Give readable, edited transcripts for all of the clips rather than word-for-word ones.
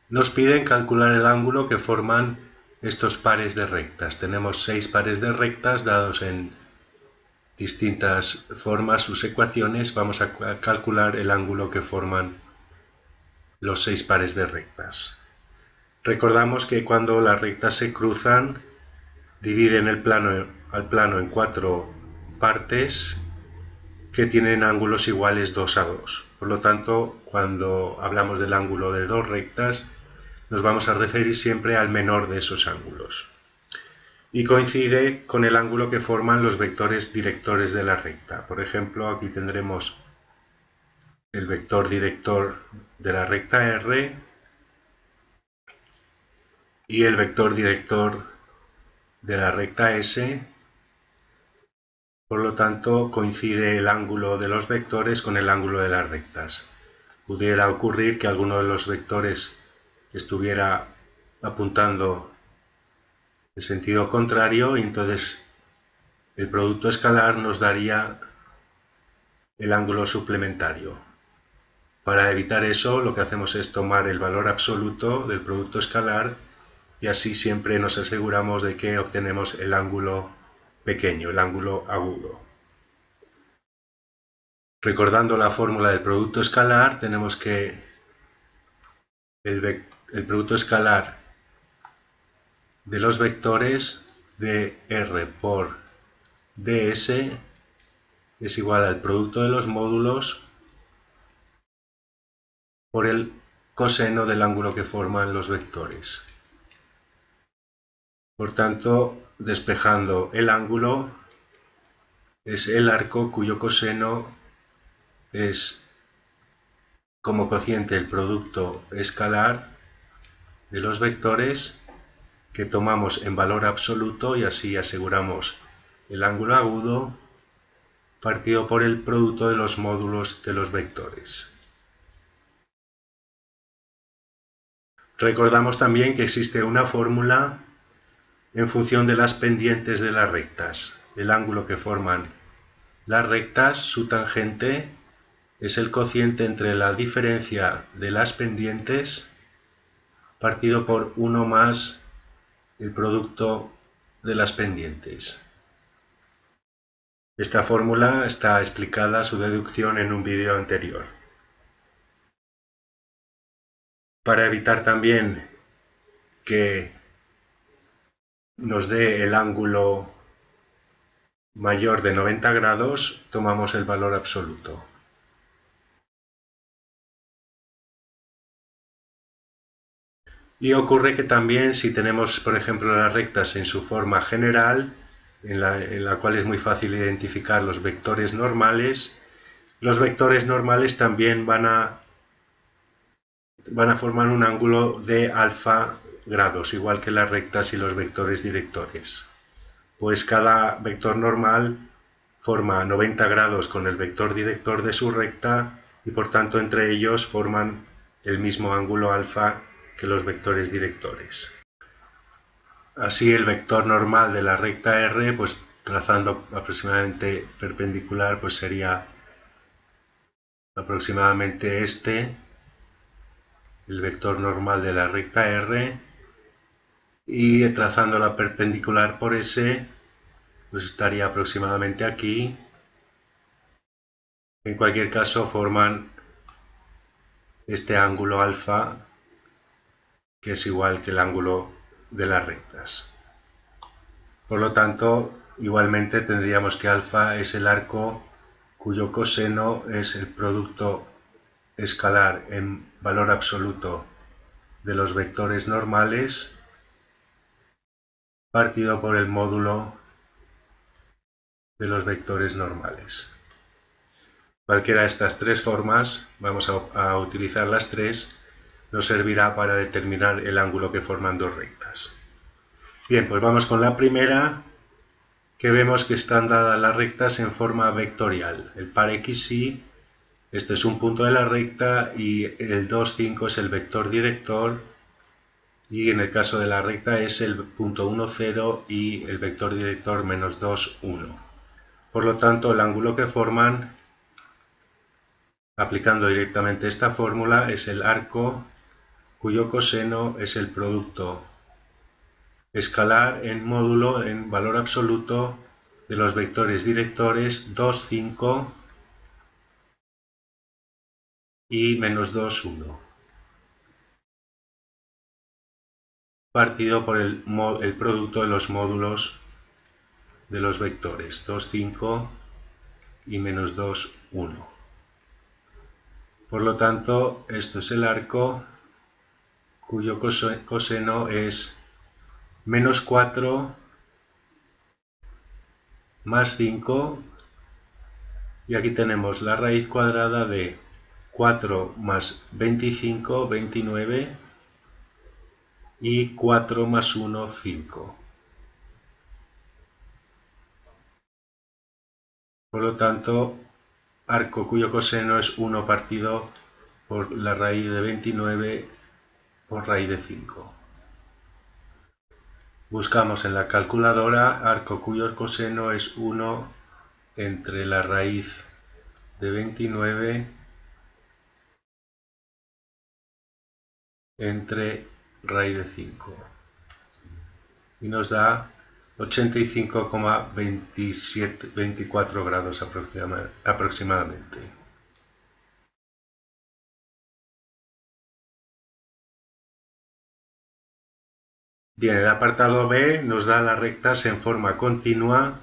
Nos piden calcular el ángulo que forman estos pares de rectas. Tenemos 6 pares de rectas dados en distintas formas sus ecuaciones. Vamos a calcular el ángulo que forman los 6 pares de rectas. Recordamos que cuando las rectas se cruzan, dividen al plano en 4 partes que tienen ángulos iguales 2 a 2. Por lo tanto, cuando hablamos del ángulo de dos rectas, nos vamos a referir siempre al menor de esos ángulos. Y coincide con el ángulo que forman los vectores directores de la recta. Por ejemplo, aquí tendremos el vector director de la recta R y el vector director de la recta S. Por lo tanto, coincide el ángulo de los vectores con el ángulo de las rectas. Pudiera ocurrir que alguno de los vectores estuviera apuntando en sentido contrario y entonces el producto escalar nos daría el ángulo suplementario. Para evitar eso, lo que hacemos es tomar el valor absoluto del producto escalar y así siempre nos aseguramos de que obtenemos el ángulo pequeño, el ángulo agudo. Recordando la fórmula del producto escalar, tenemos que el producto escalar de los vectores dr por ds es igual al producto de los módulos por el coseno del ángulo que forman los vectores. Por tanto, despejando el ángulo, es el arco cuyo coseno es como cociente el producto escalar de los vectores que tomamos en valor absoluto y así aseguramos el ángulo agudo partido por el producto de los módulos de los vectores. Recordamos también que existe una fórmula en función de las pendientes de las rectas. El ángulo que forman las rectas, su tangente, es el cociente entre la diferencia de las pendientes partido por 1 más el producto de las pendientes. Esta fórmula está explicada su deducción en un vídeo anterior. Para evitar también que nos dé el ángulo mayor de 90 grados, tomamos el valor absoluto. Y ocurre que también si tenemos, por ejemplo, las rectas en su forma general, en la cual es muy fácil identificar los vectores normales también van a formar un ángulo de alfa grados, igual que las rectas y los vectores directores. Pues cada vector normal forma 90 grados con el vector director de su recta y por tanto entre ellos forman el mismo ángulo alfa que los vectores directores. Así el vector normal de la recta R, pues trazando aproximadamente perpendicular, pues sería aproximadamente este, el vector normal de la recta R, y trazando la perpendicular por S, pues estaría aproximadamente aquí. En cualquier caso forman este ángulo alfa, que es igual que el ángulo de las rectas. Por lo tanto, igualmente tendríamos que alfa es el arco cuyo coseno es el producto escalar en valor absoluto de los vectores normales partido por el módulo de los vectores normales. Cualquiera de estas tres formas, vamos a utilizar las tres, nos servirá para determinar el ángulo que forman dos rectas. Bien, pues vamos con la primera, que vemos que están dadas las rectas en forma vectorial. El par XY, este es un punto de la recta y el 2, 5 es el vector director y en el caso de la recta es el punto 1, 0 y el vector director menos 2, 1. Por lo tanto, el ángulo que forman, aplicando directamente esta fórmula, es el arco cuyo coseno es el producto escalar en módulo en valor absoluto de los vectores directores 2, 5 y menos 2, 1, partido por el producto de los módulos de los vectores 2, 5 y menos 2, 1. Por lo tanto, esto es el arco cuyo coseno es menos 4 más 5, y aquí tenemos la raíz cuadrada de 4 más 25, 29, y 4 más 1, 5. Por lo tanto, arco cuyo coseno es 1 partido por la raíz de 29 por raíz de 5. Buscamos en la calculadora arco cuyo coseno es 1 entre la raíz de 29 entre raíz de 5. Y nos da 85,24 grados aproximadamente. Bien, el apartado B nos da las rectas en forma continua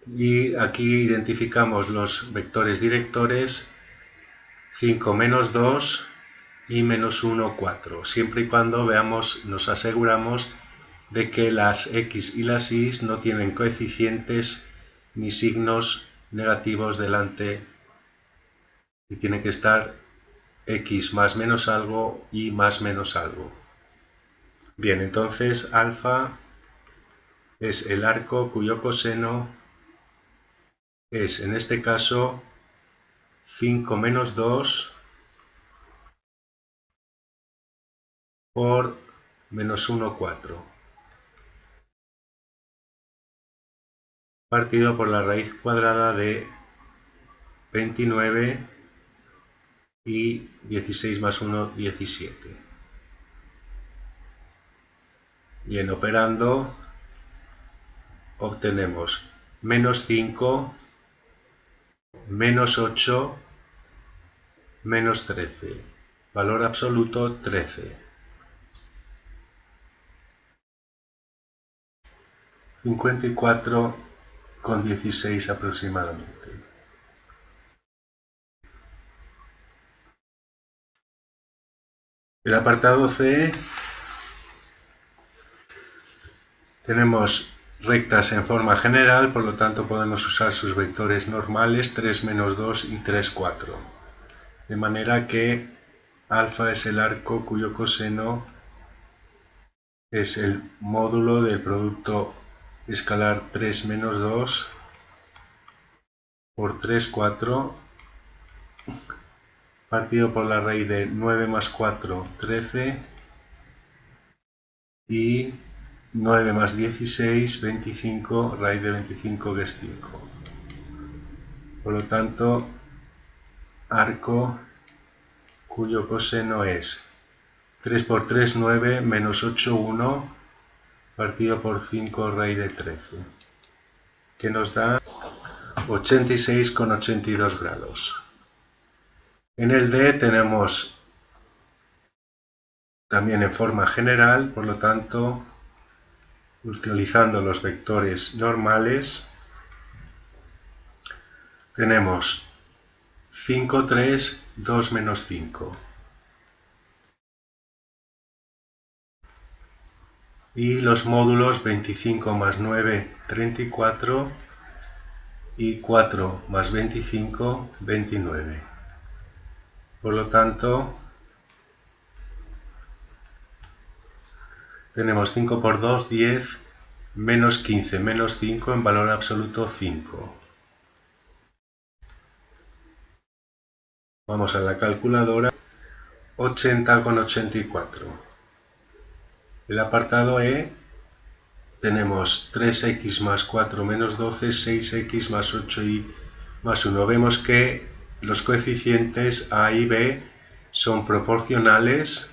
y aquí identificamos los vectores directores 5, menos 2 y menos 1, 4, siempre y cuando nos aseguramos de que las x y las y no tienen coeficientes ni signos negativos delante y tiene que estar x más menos algo y más menos algo. Bien, entonces alfa es el arco cuyo coseno es, en este caso, 5 menos 2 por menos 1, 4, partido por la raíz cuadrada de 29 y 16 más 1, 17. Bien, operando obtenemos menos 5, menos 8, menos 13, valor absoluto 13. 54,16 aproximadamente. El apartado C tenemos rectas en forma general, por lo tanto podemos usar sus vectores normales 3, menos 2 y 3, 4. De manera que alfa es el arco cuyo coseno es el módulo del producto escalar 3 menos 2 por 3, 4, partido por la raíz de 9 más 4, 13, y 9 más 16, 25, raíz de 25 que es 5. Por lo tanto, arco cuyo coseno es 3 por 3, 9, menos 8, 1, partido por 5, raíz de 13, que nos da 86,82 grados. En el D tenemos también en forma general, por lo tanto, utilizando los vectores normales, tenemos 5, 3, 2, menos 5. Y los módulos 25 más 9, 34, y 4 más 25, 29. Por lo tanto, tenemos 5 por 2, 10, menos 15, menos 5, en valor absoluto 5. Vamos a la calculadora, 80,84. El apartado E, tenemos 3x más 4 menos 12, 6x más 8 y más 1. Vemos que los coeficientes A y B son proporcionales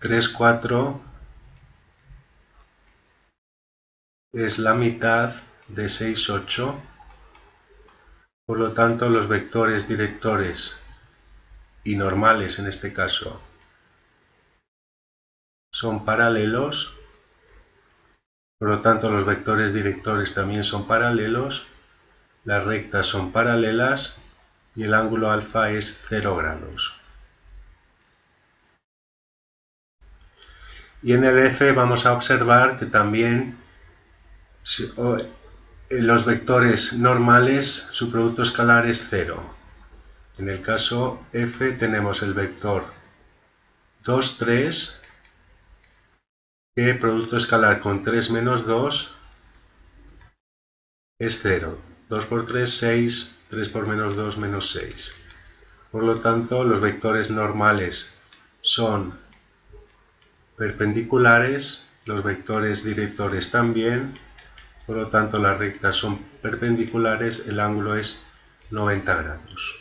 3, 4 es la mitad de 6, 8. Por lo tanto, los vectores directores y normales en este caso son paralelos. Por lo tanto, los vectores directores también son paralelos. Las rectas son paralelas y el ángulo alfa es 0 grados. Y en el F vamos a observar que también los vectores normales, su producto escalar es 0. En el caso F tenemos el vector 2, 3, que producto escalar con 3 menos 2 es 0. 2 por 3, 6, 3 por menos 2, menos 6. Por lo tanto, los vectores normales son perpendiculares, los vectores directores también, por lo tanto las rectas son perpendiculares, el ángulo es 90 grados.